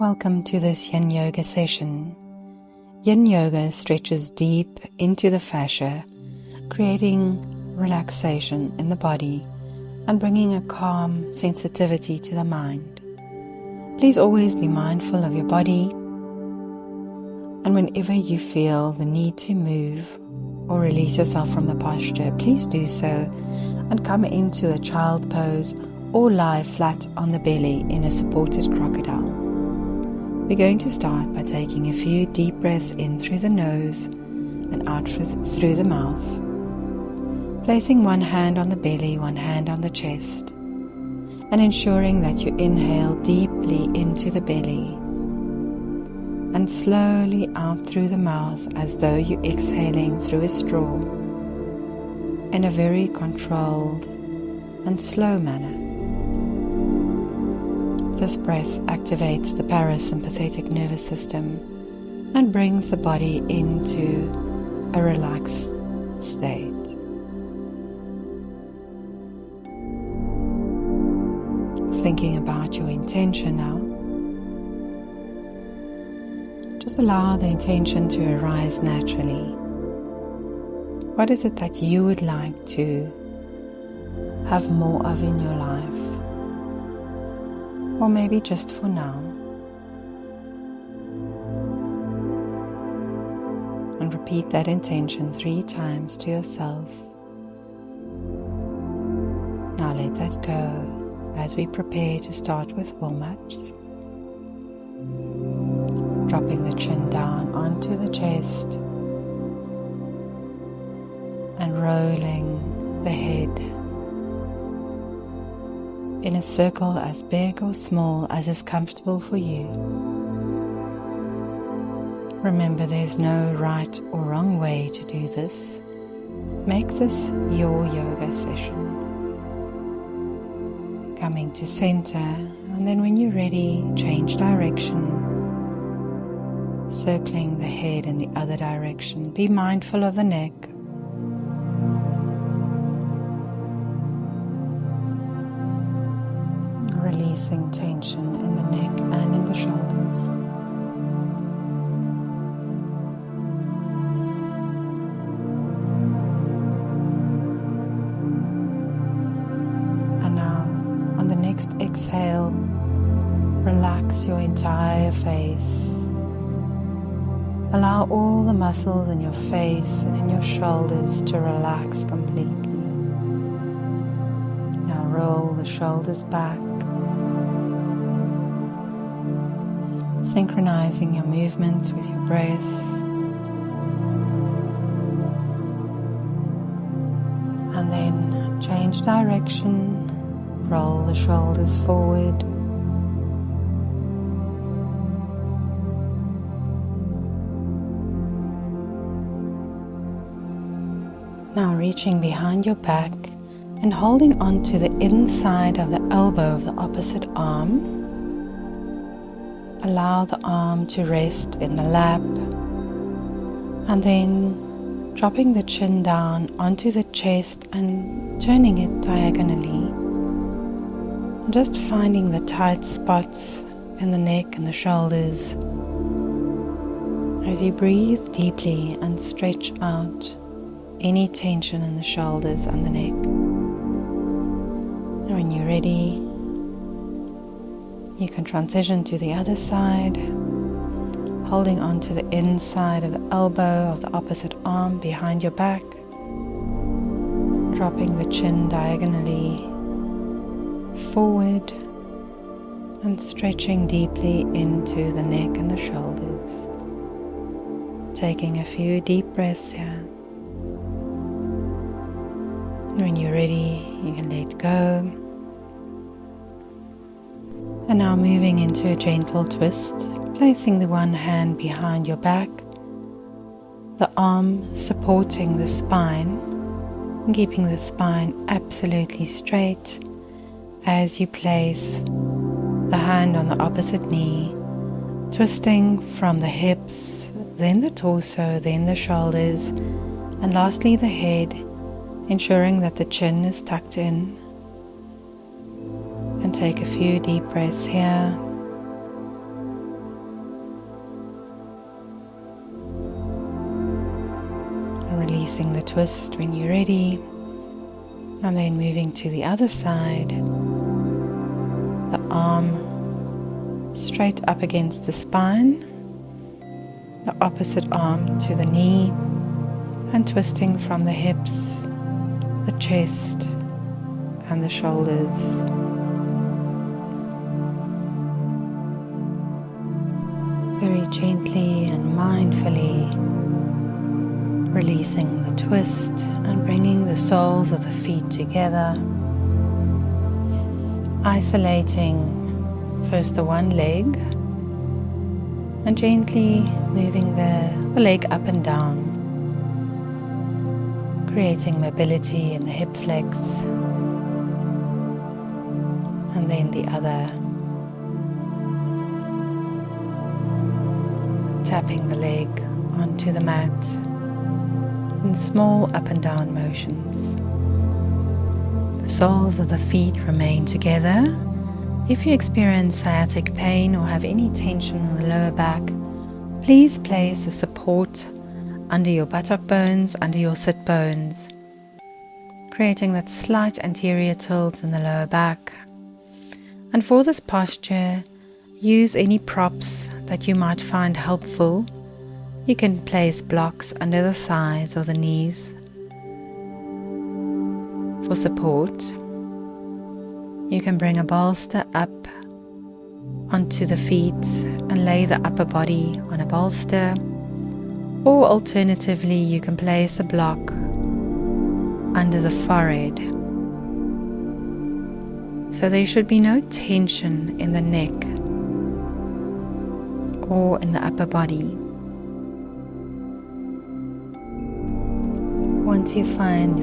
Welcome to this Yin Yoga session. Yin Yoga stretches deep into the fascia, creating relaxation in the body and bringing a calm sensitivity to the mind. Please always be mindful of your body, and whenever you feel the need to move or release yourself from the posture, please do so and come into a child pose or lie flat on the belly in a supported crocodile. We're going to start by taking a few deep breaths in through the nose and out through the mouth, placing one hand on the belly, one hand on the chest, and ensuring that you inhale deeply into the belly and slowly out through the mouth as though you're exhaling through a straw in a very controlled and slow manner. This breath activates the parasympathetic nervous system and brings the body into a relaxed state. Thinking about your intention now, just allow the intention to arise naturally. What is it that you would like to have more of in your life? Or maybe just for now. And repeat that intention 3 times to yourself. Now let that go as we prepare to start with warm-ups. Dropping the chin down onto the chest and rolling the head in a circle as big or small as is comfortable for you. Remember, there's no right or wrong way to do this. Make this your yoga session. Coming to center, and then when you're ready, change direction, circling the head in the other direction. Be mindful of the neck. Releasing tension in the neck and in the shoulders. And now, on the next exhale, relax your entire face. Allow all the muscles in your face and in your shoulders to relax completely. Now roll the shoulders back, synchronizing your movements with your breath, and then change direction, roll the shoulders forward, now reaching behind your back and holding on to the inside of the elbow of the opposite arm. Allow the arm to rest in the lap, and then dropping the chin down onto the chest and turning it diagonally. Just finding the tight spots in the neck and the shoulders as you breathe deeply and stretch out any tension in the shoulders and the neck. And when you're ready, you can transition to the other side, holding on to the inside of the elbow of the opposite arm behind your back, dropping the chin diagonally forward and stretching deeply into the neck and the shoulders. Taking a few deep breaths here. When you're ready, you can let go. And now moving into a gentle twist, placing the one hand behind your back, the arm supporting the spine, and keeping the spine absolutely straight as you place the hand on the opposite knee, twisting from the hips, then the torso, then the shoulders, and lastly the head, ensuring that the chin is tucked in. And take a few deep breaths here. releasing the twist when you're ready, and then moving to the other side, the arm straight up against the spine, the opposite arm to the knee, and twisting from the hips, the chest, and the shoulders. Very gently and mindfully releasing the twist and bringing the soles of the feet together, isolating first the one leg and gently moving the leg up and down, creating mobility in the hip flex, and then the other, tapping the leg onto the mat in small up and down motions. The soles of the feet remain together. If you experience sciatic pain or have any tension in the lower back, please place a support under your buttock bones, under your sit bones, creating that slight anterior tilt in the lower back. And for this posture, use any props that you might find helpful. You can place blocks under the thighs or the knees for support. You can bring a bolster up onto the feet and lay the upper body on a bolster, or alternatively you can place a block under the forehead. So there should be no tension in the neck or in the upper body. Once you find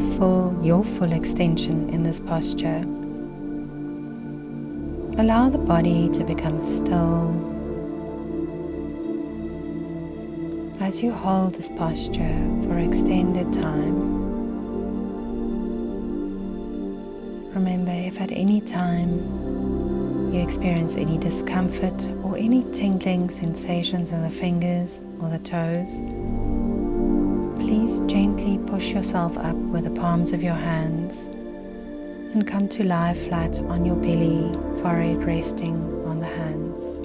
your full extension in this posture, allow the body to become still. As you hold this posture for extended time, remember, if at any time you experience any discomfort or any tingling sensations in the fingers or the toes, please gently push yourself up with the palms of your hands and come to lie flat on your belly, forehead resting on the hands.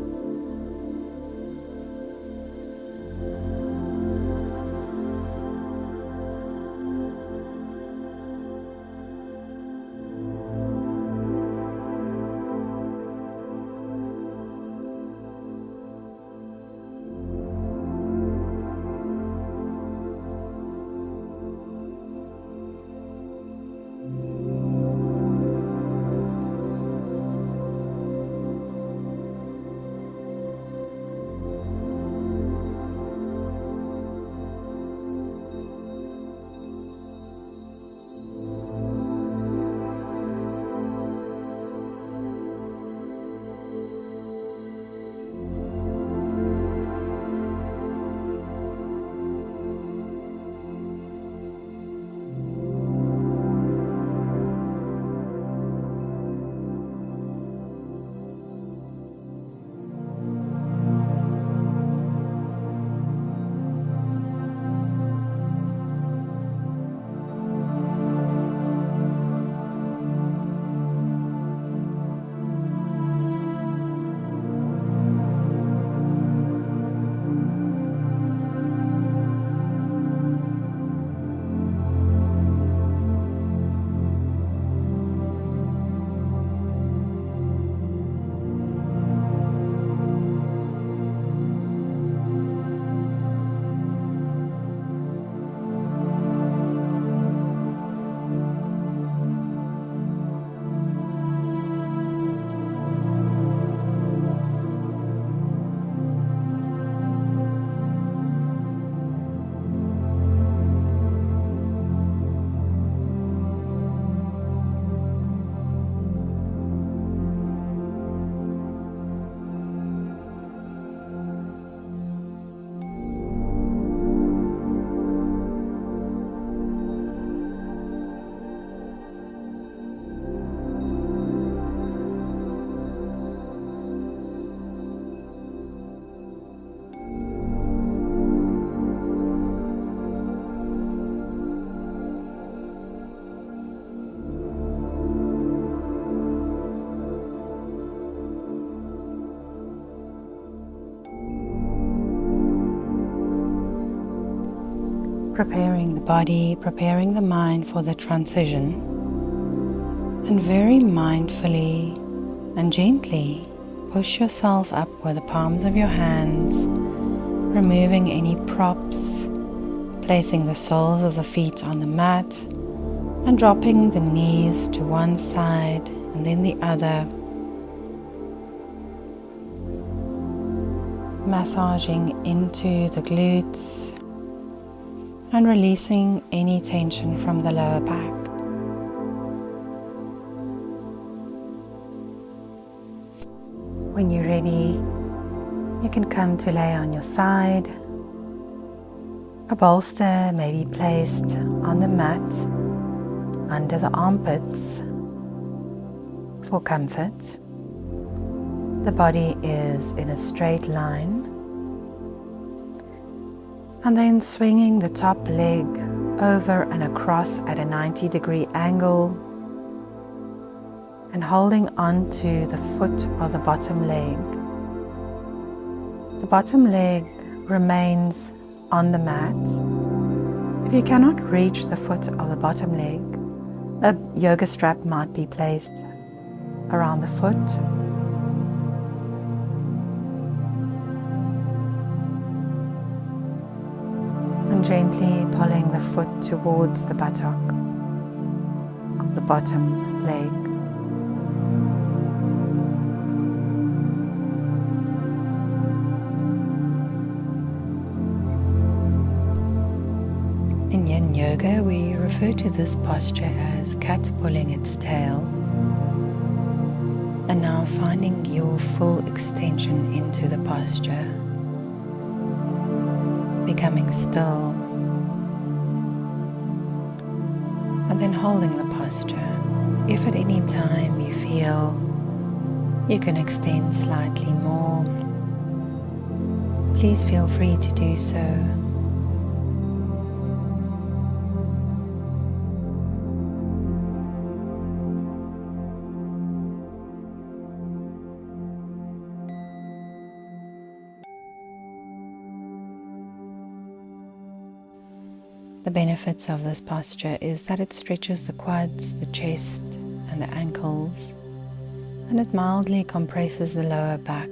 preparing the body, preparing the mind for the transition, and very mindfully and gently push yourself up with the palms of your hands, removing any props, placing the soles of the feet on the mat, and dropping the knees to one side and then the other, massaging into the glutes and releasing any tension from the lower back. When you're ready, you can come to lay on your side. A bolster may be placed on the mat under the armpits for comfort. The body is in a straight line, and then swinging the top leg over and across at a 90-degree angle and holding on to the foot of the bottom leg. The bottom leg remains on the mat. If you cannot reach the foot of the bottom leg, a yoga strap might be placed around the foot. And gently pulling the foot towards the buttock of the bottom leg. In Yin Yoga, we refer to this posture as cat pulling its tail. And now finding your full extension into the posture, becoming still, and then holding the posture. If at any time you feel you can extend slightly more, please feel free to do so. The benefits of this posture is that it stretches the quads, the chest, and the ankles, and it mildly compresses the lower back.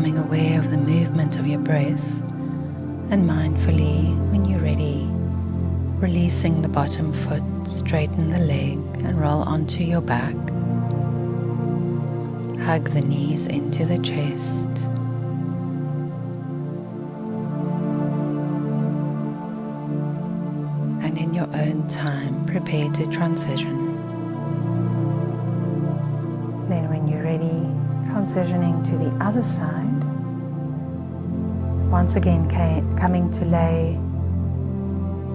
becoming aware of the movement of your breath, and mindfully, when you're ready, releasing the bottom foot, straighten the leg and roll onto your back. Hug the knees into the chest. And in your own time, prepare to transition. Then when you're ready, transitioning to the other side. Once again, coming to lay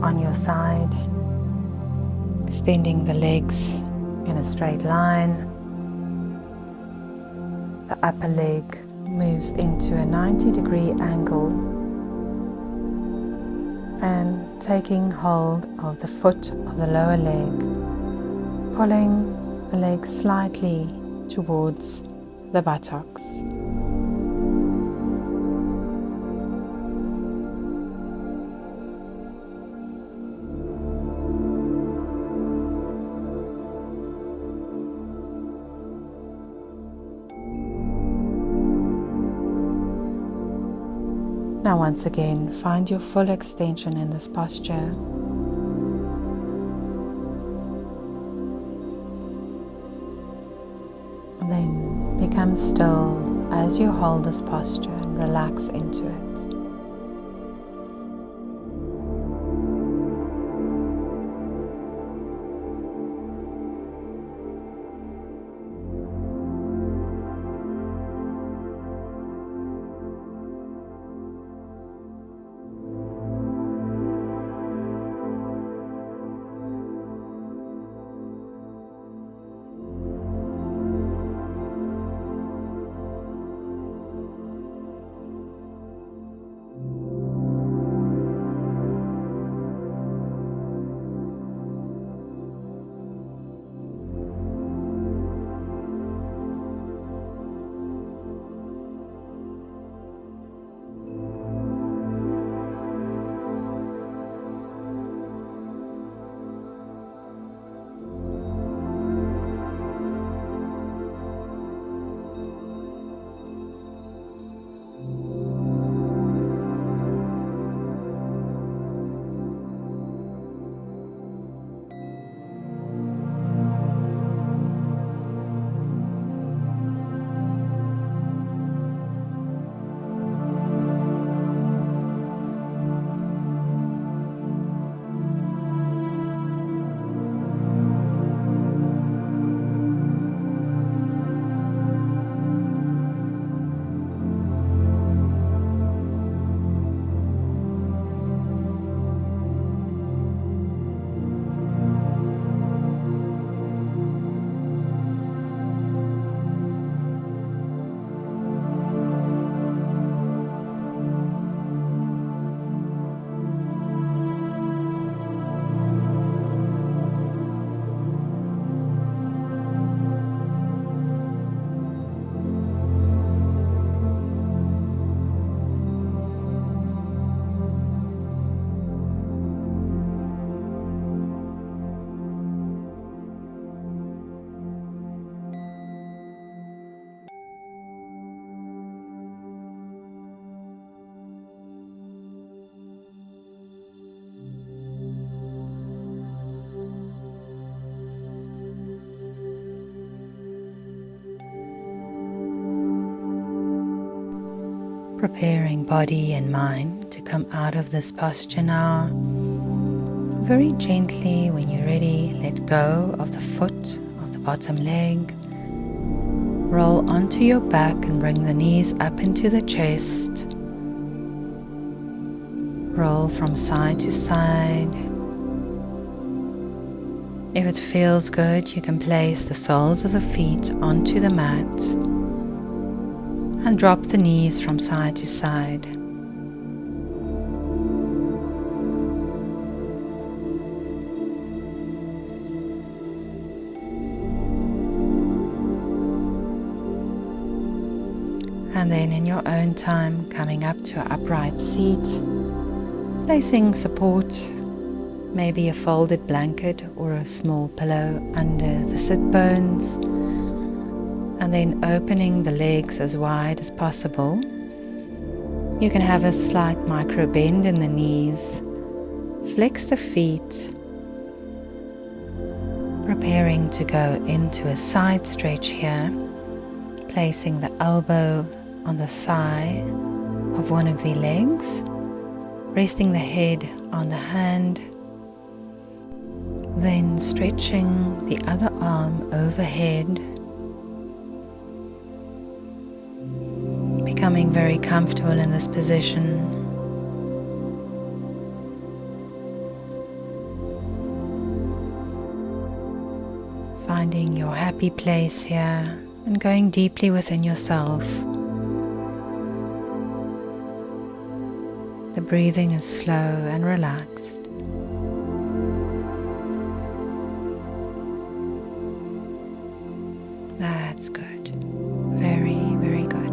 on your side, extending the legs in a straight line. The upper leg moves into a 90-degree angle, and taking hold of the foot of the lower leg, pulling the leg slightly towards the buttocks. Now once again, find your full extension in this posture. And then become still as you hold this posture and relax into it. Preparing body and mind to come out of this posture now. Very gently, when you're ready, let go of the foot of the bottom leg. Roll onto your back and bring the knees up into the chest. Roll from side to side. If it feels good, you can place the soles of the feet onto the mat and drop the knees from side to side. And then in your own time, coming up to an upright seat, placing support, maybe a folded blanket or a small pillow under the sit bones, and then opening the legs as wide as possible You can have a slight micro bend in the knees. Flex the feet, preparing to go into a side stretch here, placing the elbow on the thigh of one of the legs, resting the head on the hand, then stretching the other arm overhead, becoming very comfortable in this position. Finding your happy place here and going deeply within yourself. The breathing is slow and relaxed. That's good. Very, very good.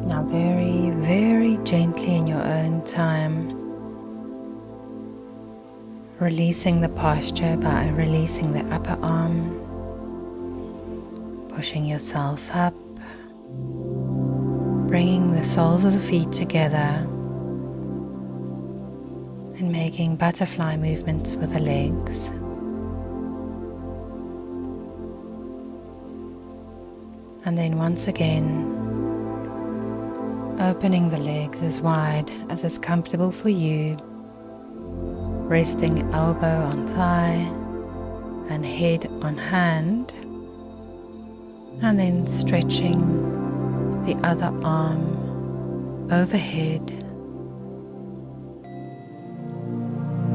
Now very, very gently in your own time, releasing the posture by releasing the upper arm, pushing yourself up, bringing the soles of the feet together and making butterfly movements with the legs. And then once again, opening the legs as wide as is comfortable for you, resting elbow on thigh and head on hand, and then stretching the other arm overhead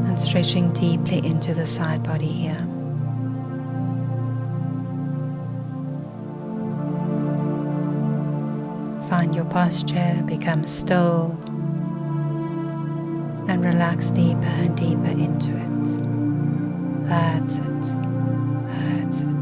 and stretching deeply into the side body here. Find your posture, become still, and relax deeper and deeper into it. That's it. That's it.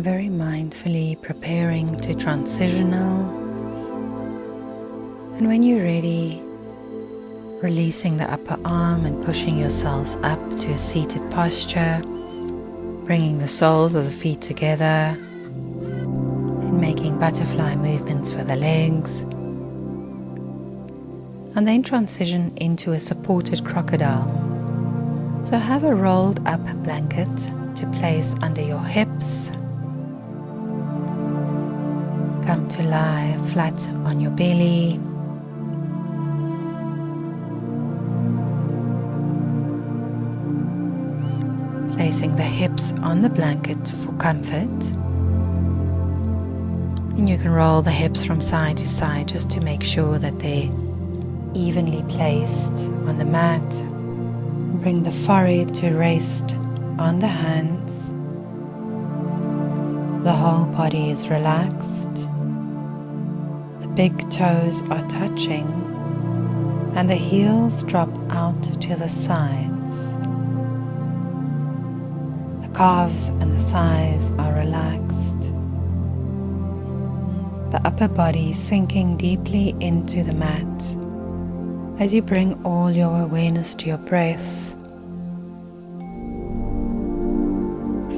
very mindfully preparing to transition now. And when you're ready, releasing the upper arm and pushing yourself up to a seated posture, bringing the soles of the feet together, and making butterfly movements with the legs. And then transition into a supported crocodile. So have a rolled up blanket to place under your hips. Come to lie flat on your belly. Placing the hips on the blanket for comfort. And you can roll the hips from side to side just to make sure that they're evenly placed on the mat. Bring the forehead to rest on the hands. The whole body is relaxed. The big toes are touching and the heels drop out to the sides. The calves and the thighs are relaxed. The upper body sinking deeply into the mat as you bring all your awareness to your breath,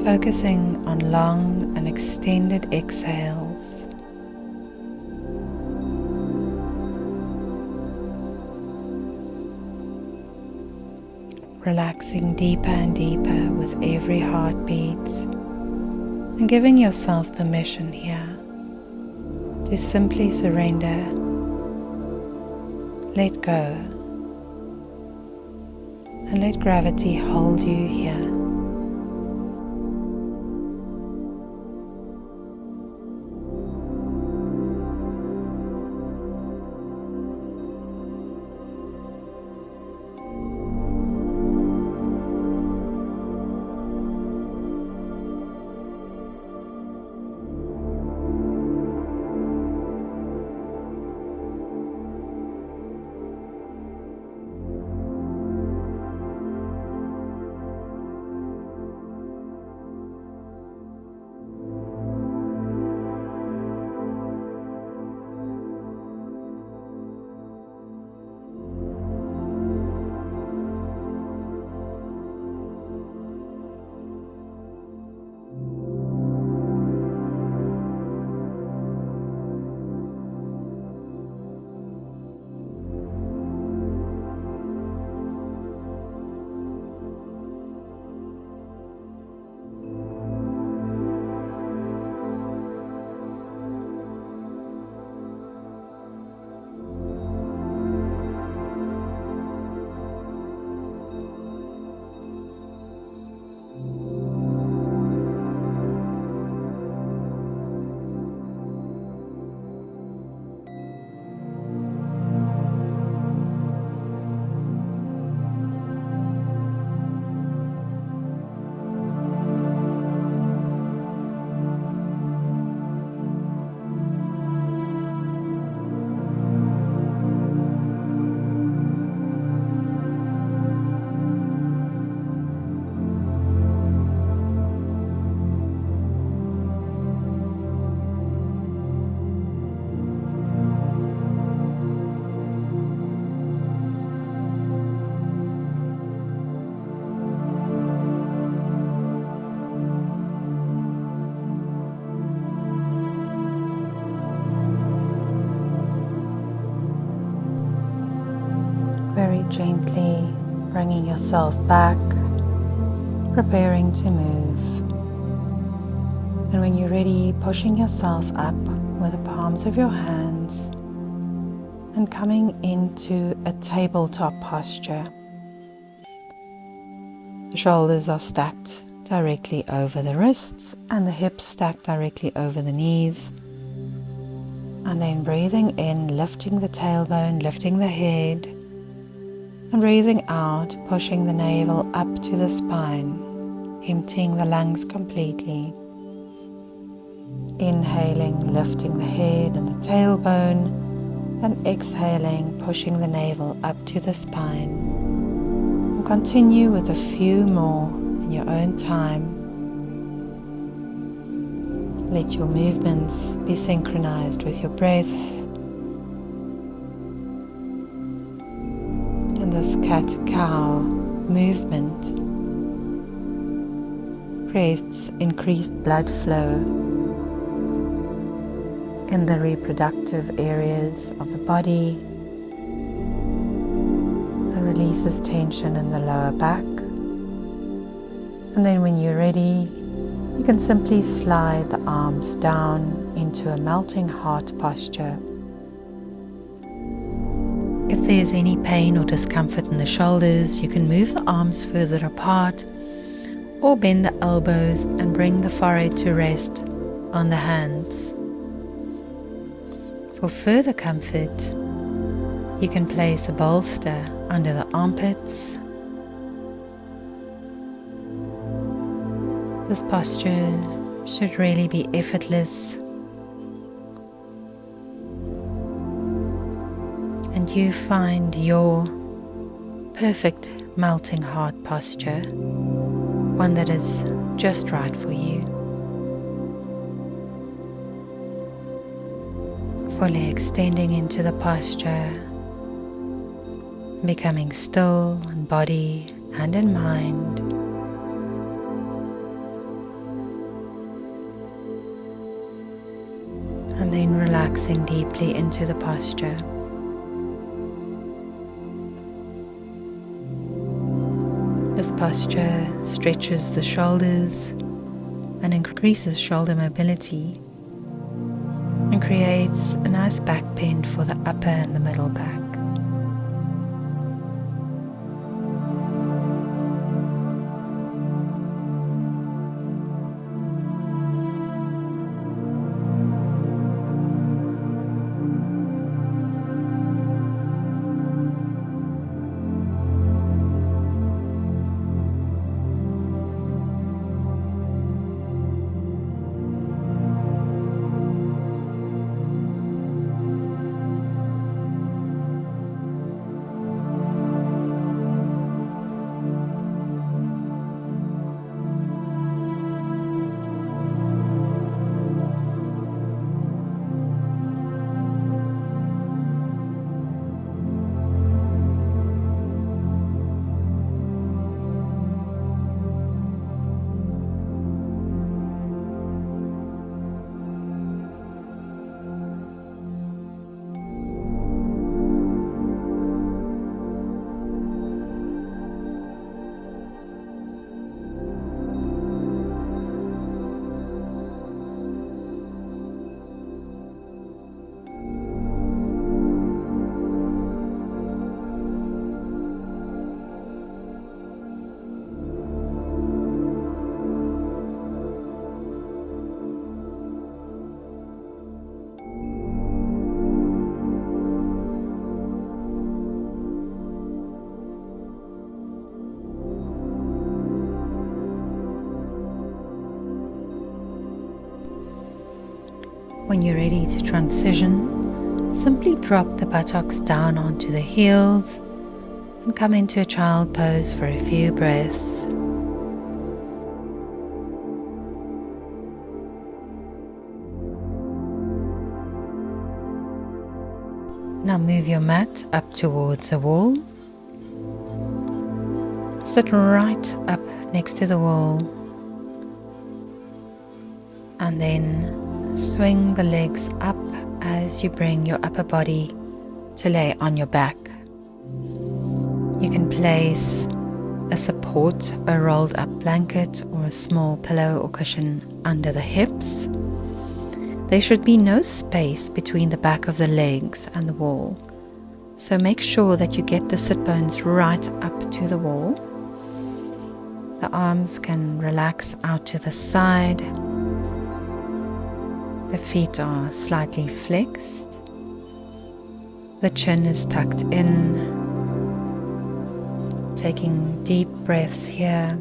focusing on long and extended exhales. Relaxing deeper and deeper with every heartbeat, and giving yourself permission here to simply surrender, let go, and let gravity hold you here. Very gently bringing yourself back, preparing to move. And when you're ready, pushing yourself up with the palms of your hands and coming into a tabletop posture. The shoulders are stacked directly over the wrists and the hips stacked directly over the knees. And then breathing in, lifting the tailbone, lifting the head. And breathing out, pushing the navel up to the spine, emptying the lungs completely. Inhaling, lifting the head and the tailbone, and exhaling, pushing the navel up to the spine. And continue with a few more in your own time. Let your movements be synchronized with your breath. And this cat-cow movement creates increased blood flow in the reproductive areas of the body. It releases tension in the lower back. And then when you're ready, you can simply slide the arms down into a melting heart posture. If there's any pain or discomfort in the shoulders, you can move the arms further apart or bend the elbows and bring the forehead to rest on the hands. For further comfort, you can place a bolster under the armpits. This posture should really be effortless, and you find your perfect melting heart posture, one that is just right for you. Fully extending into the posture, becoming still in body and in mind. And then relaxing deeply into the posture. This posture stretches the shoulders and increases shoulder mobility and creates a nice back bend for the upper and the middle back. When you're ready to transition, simply drop the buttocks down onto the heels and come into a child pose for a few breaths. Now move your mat up towards a wall. Sit right up next to the wall and then swing the legs up as you bring your upper body to lay on your back. You can place a support, a rolled up blanket or a small pillow or cushion under the hips. There should be no space between the back of the legs and the wall, so make sure that you get the sit bones right up to the wall. The arms can relax out to the side. The feet are slightly flexed. The chin is tucked in. Taking deep breaths here.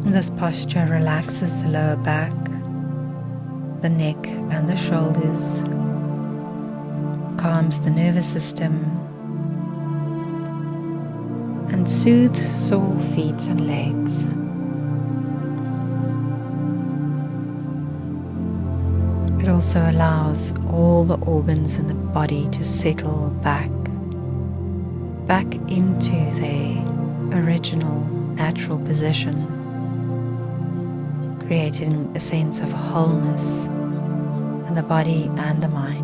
This posture relaxes the lower back, the neck and the shoulders, calms the nervous system, and soothe sore feet and legs. It also allows all the organs in the body to settle back into their original natural position, creating a sense of wholeness in the body and the mind.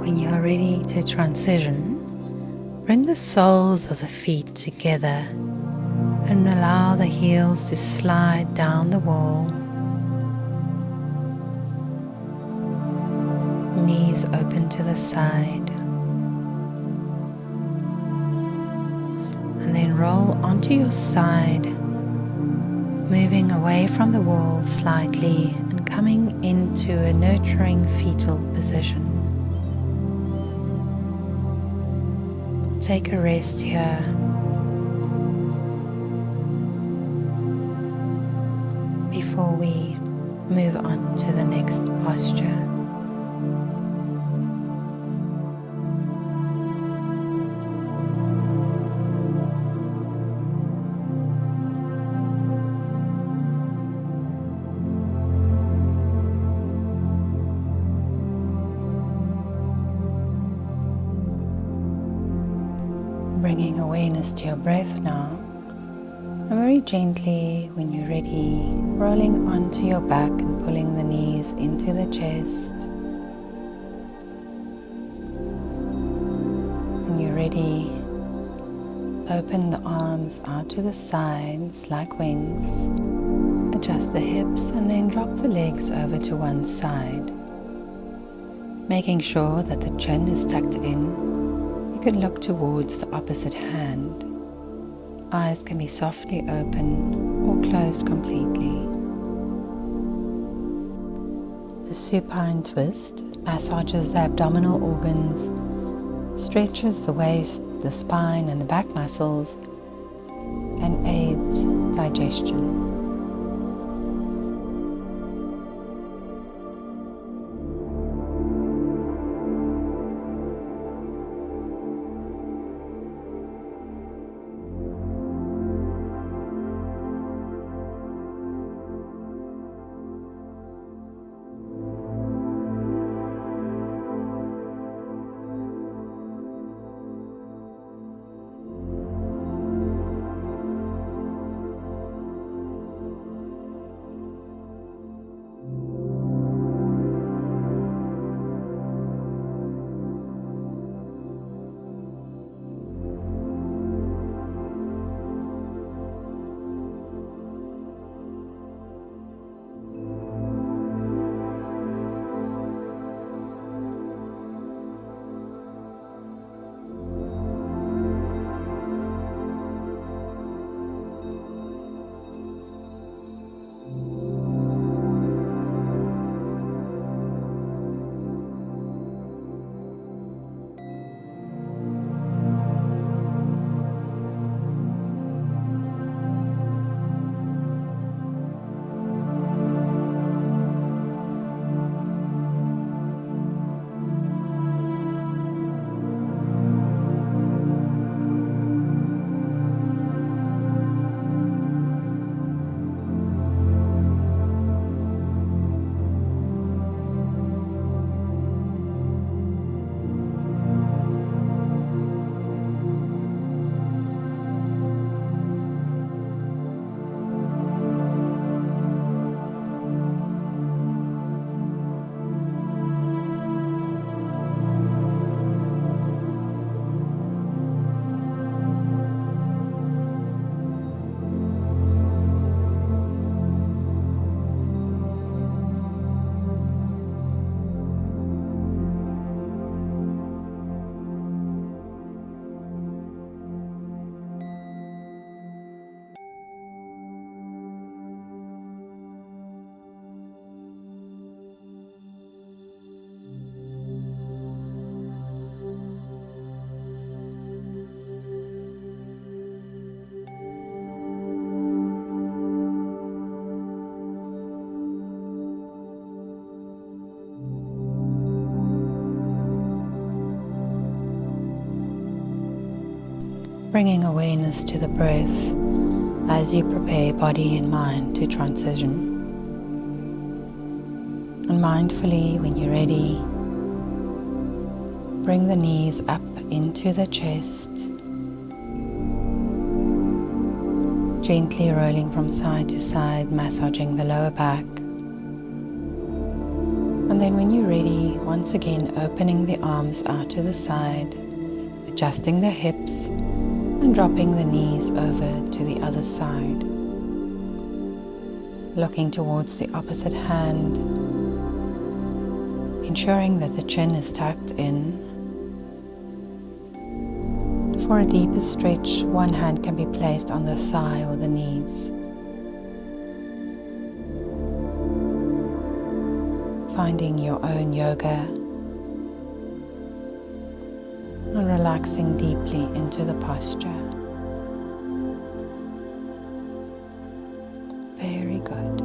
When you are ready to transition, bring the soles of the feet together and allow the heels to slide down the wall. Knees open to the side. And then roll onto your side, moving away from the wall slightly and coming into a nurturing fetal position. Take a rest here. Before we move on to the next posture. Bringing awareness to your breath now, and very gently, when you're ready, rolling onto your back and pulling the knees into the chest. When you're ready, open the arms out to the sides like wings, adjust the hips and then drop the legs over to one side, making sure that the chin is tucked in. You can look towards the opposite hand. Eyes can be softly open or closed completely. The supine twist massages the abdominal organs, stretches the waist, the spine and the back muscles, and aids digestion. bringing awareness to the breath as you prepare body and mind to transition. And mindfully, when you're ready, bring the knees up into the chest, gently rolling from side to side, massaging the lower back. And then when you're ready, once again opening the arms out to the side, adjusting the hips and dropping the knees over to the other side. Looking towards the opposite hand, ensuring that the chin is tucked in. For a deeper stretch, one hand can be placed on the thigh or the knees. Finding your own yoga and relaxing deeply into the posture. Very good.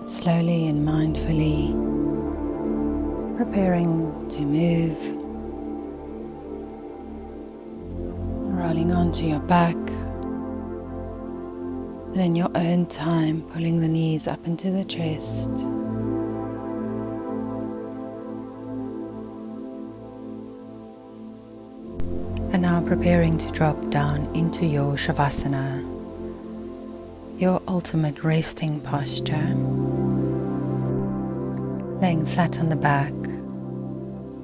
Slowly and mindfully preparing to move, rolling onto your back, and in your own time pulling the knees up into the chest. And now preparing to drop down into your Shavasana, your ultimate resting posture. Laying flat on the back,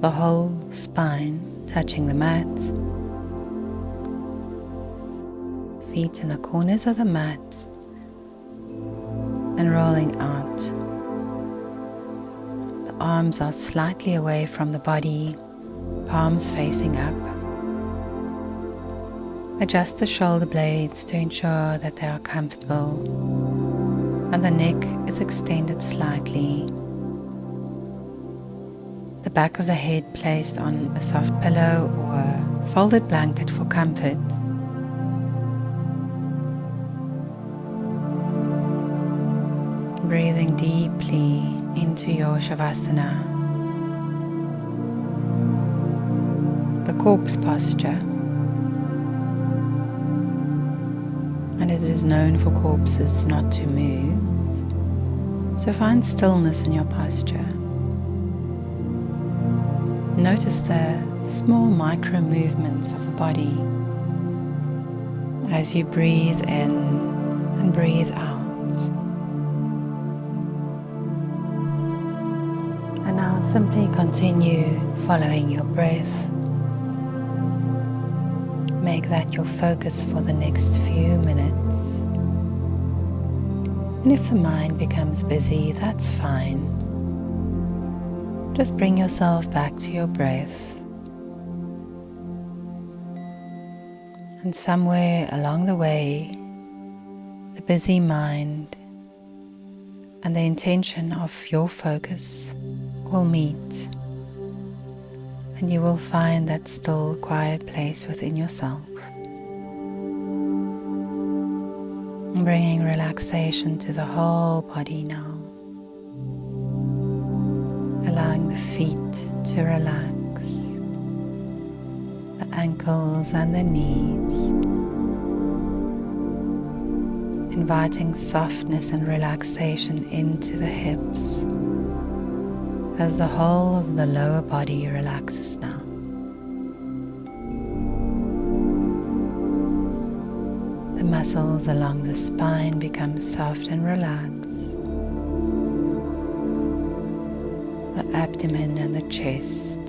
the whole spine touching the mat, feet in the corners of the mat, and rolling out. The arms are slightly away from the body, palms facing up. Adjust the shoulder blades to ensure that they are comfortable, and the neck is extended slightly. The back of the head placed on a soft pillow or folded blanket for comfort. Breathing deeply into your Shavasana, the corpse posture. And it is known for corpses not to move, so find stillness in your posture. Notice the small micro movements of the body as you breathe in and breathe out. And now simply continue following your breath. Make that your focus for the next few minutes. And if the mind becomes busy, that's fine. Just bring yourself back to your breath. And somewhere along the way, the busy mind and the intention of your focus will meet, and you will find that still, quiet place within yourself. Bringing relaxation to the whole body now. Allowing the feet to relax, the ankles and the knees. Inviting softness and relaxation into the hips as the whole of the lower body relaxes now. The muscles along the spine become soft and relaxed. The abdomen and the chest.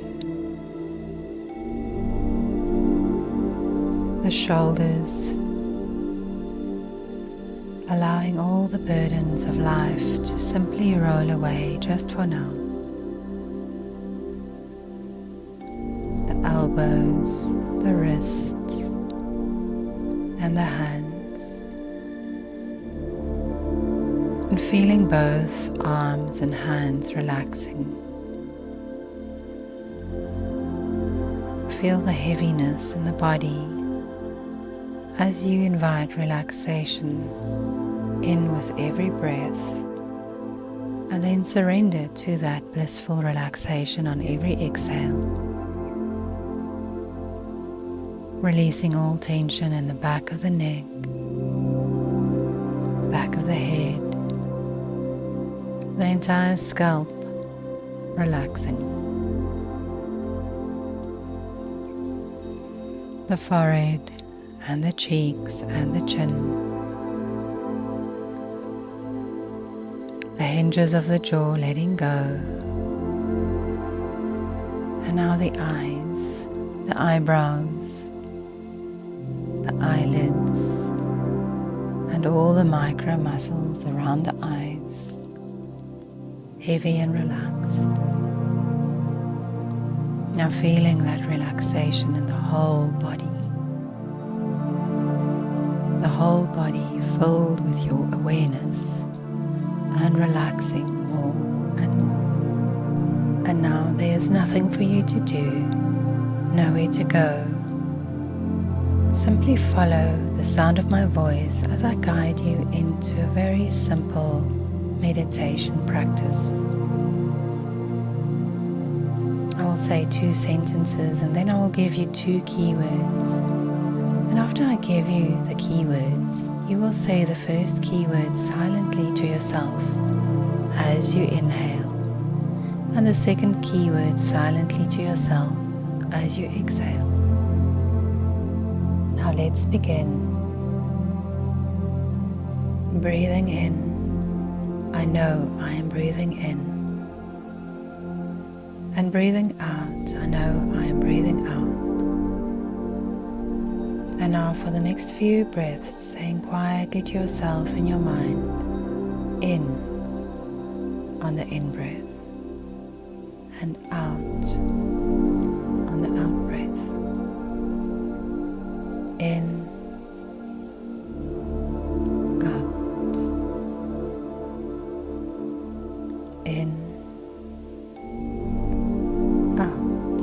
The shoulders. Allowing all the burdens of life to simply roll away just for now. The elbows, the wrists, and the hands. And feeling both arms and hands relaxing. Feel the heaviness in the body as you invite relaxation in with every breath, and then surrender to that blissful relaxation on every exhale. Releasing all tension in the back of the neck, back of the head, the entire scalp relaxing. The forehead and the cheeks and the chin. The hinges of the jaw letting go. And now the eyes, the eyebrows, the eyelids, and all the micro muscles around the eyes, heavy and relaxed. Now feeling that relaxation in the whole body. The whole body filled with your awareness and relaxing more and more. And now there's nothing for you to do, nowhere to go. Simply follow the sound of my voice as I guide you into a very simple meditation practice. I will say 2 sentences and then I will give you 2 keywords. And after I give you the keywords, you will say the first keyword silently to yourself as you inhale, and the second keyword silently to yourself as you exhale. Now let's begin. Breathing in, I know I am breathing in. And breathing out, I know I am breathing out. And now for the next few breaths, saying quietly to yourself in your mind, in on the in-breath, and out on the out-breath. In, out, in, out.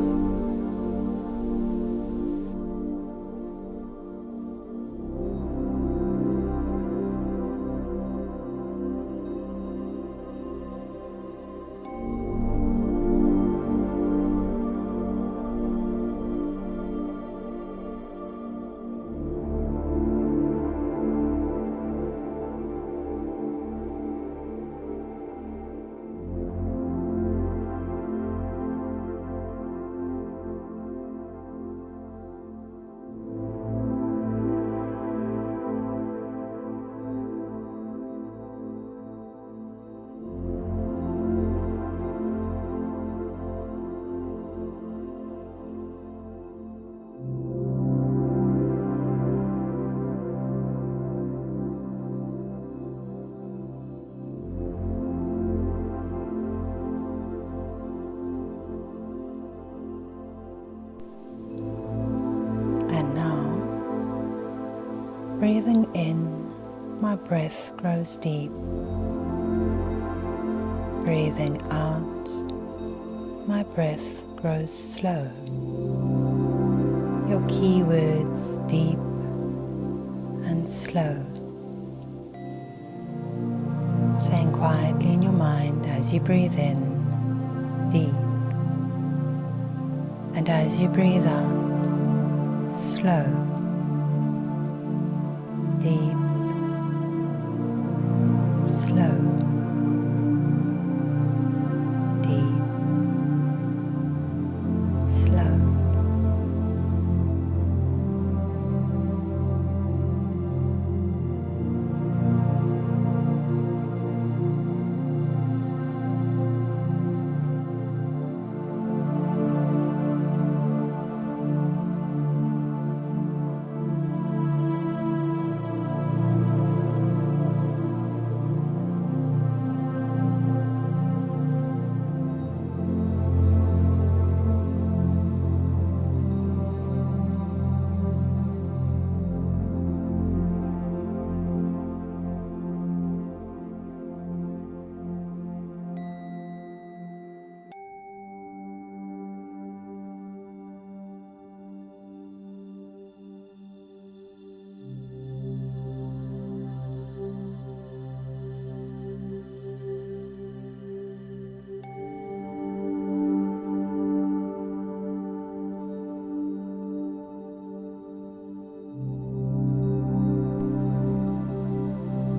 breathing in, my breath grows deep. Breathing out, my breath grows slow. Your key words, deep and slow. Saying quietly in your mind as you breathe in, deep. And as you breathe out, slow, deep, slow, deep, slow.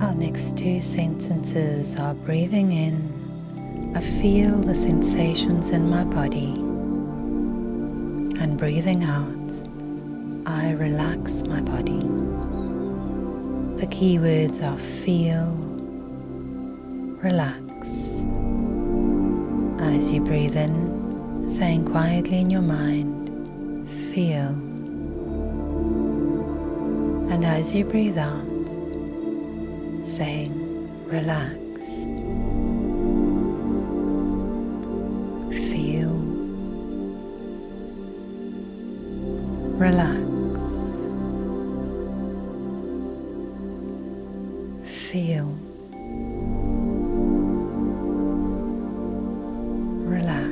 Our next two sentences are breathing in, I feel the sensations in my body, and breathing out, I relax my body. The key words are feel, relax. As you breathe in, saying quietly in your mind, feel. And as you breathe out, saying, relax, feel, relax, feel, relax.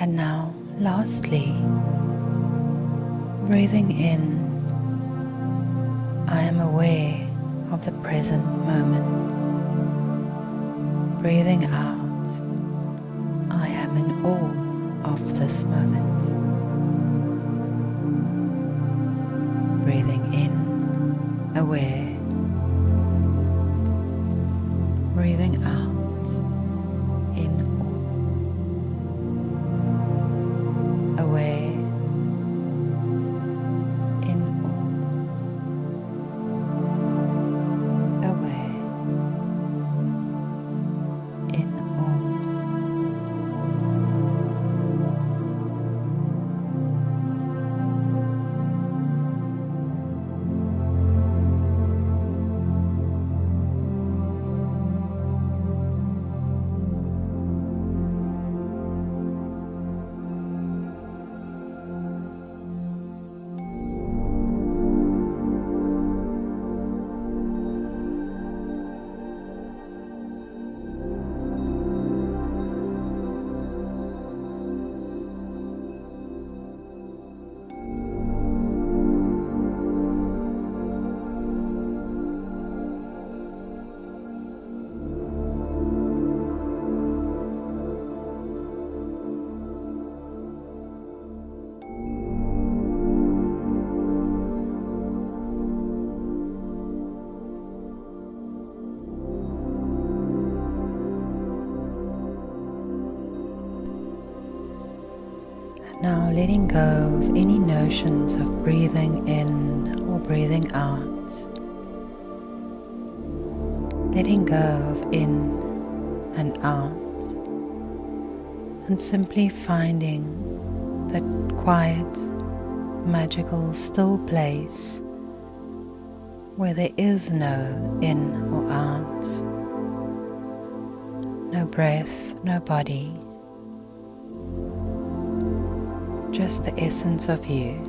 And now, lastly, breathing in, I am aware of the present moment. Breathing out, I am in awe of this moment. Breathing in, aware. Breathing out, in awe. Aware, in awe. Aware, in awe. Now letting go of any notions of breathing in or breathing out. Letting go of in and out. And simply finding that quiet, magical, still place where there is no in or out. No breath, no body. Just the essence of you.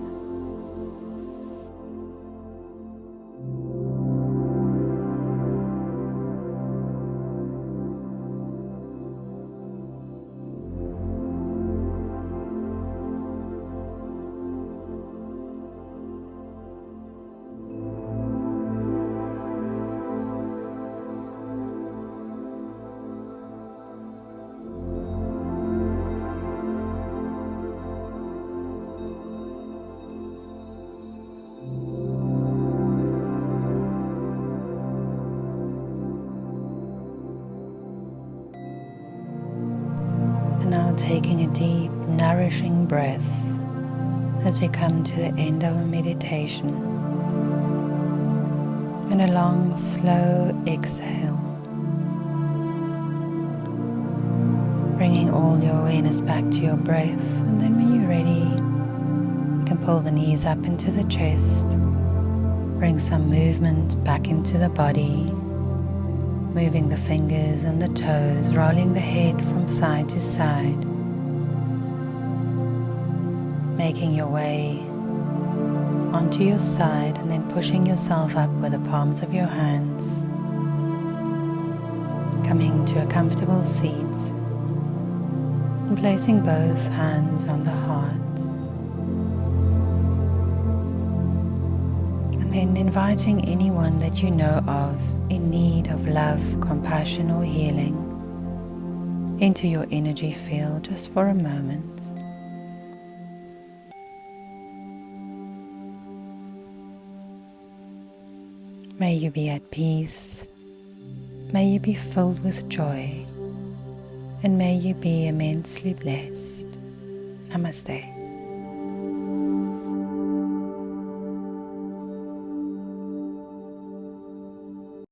Now taking a deep, nourishing breath as we come to the end of our meditation, and a long, slow exhale, bringing all your awareness back to your breath. And then when you're ready, you can pull the knees up into the chest, bring some movement back into the body, moving the fingers and the toes, rolling the head from side to side, making your way onto your side and then pushing yourself up with the palms of your hands, coming to a comfortable seat and placing both hands on the heart. And inviting anyone that you know of in need of love, compassion or healing into your energy field just for a moment. May you be at peace, may you be filled with joy, and may you be immensely blessed. Namaste.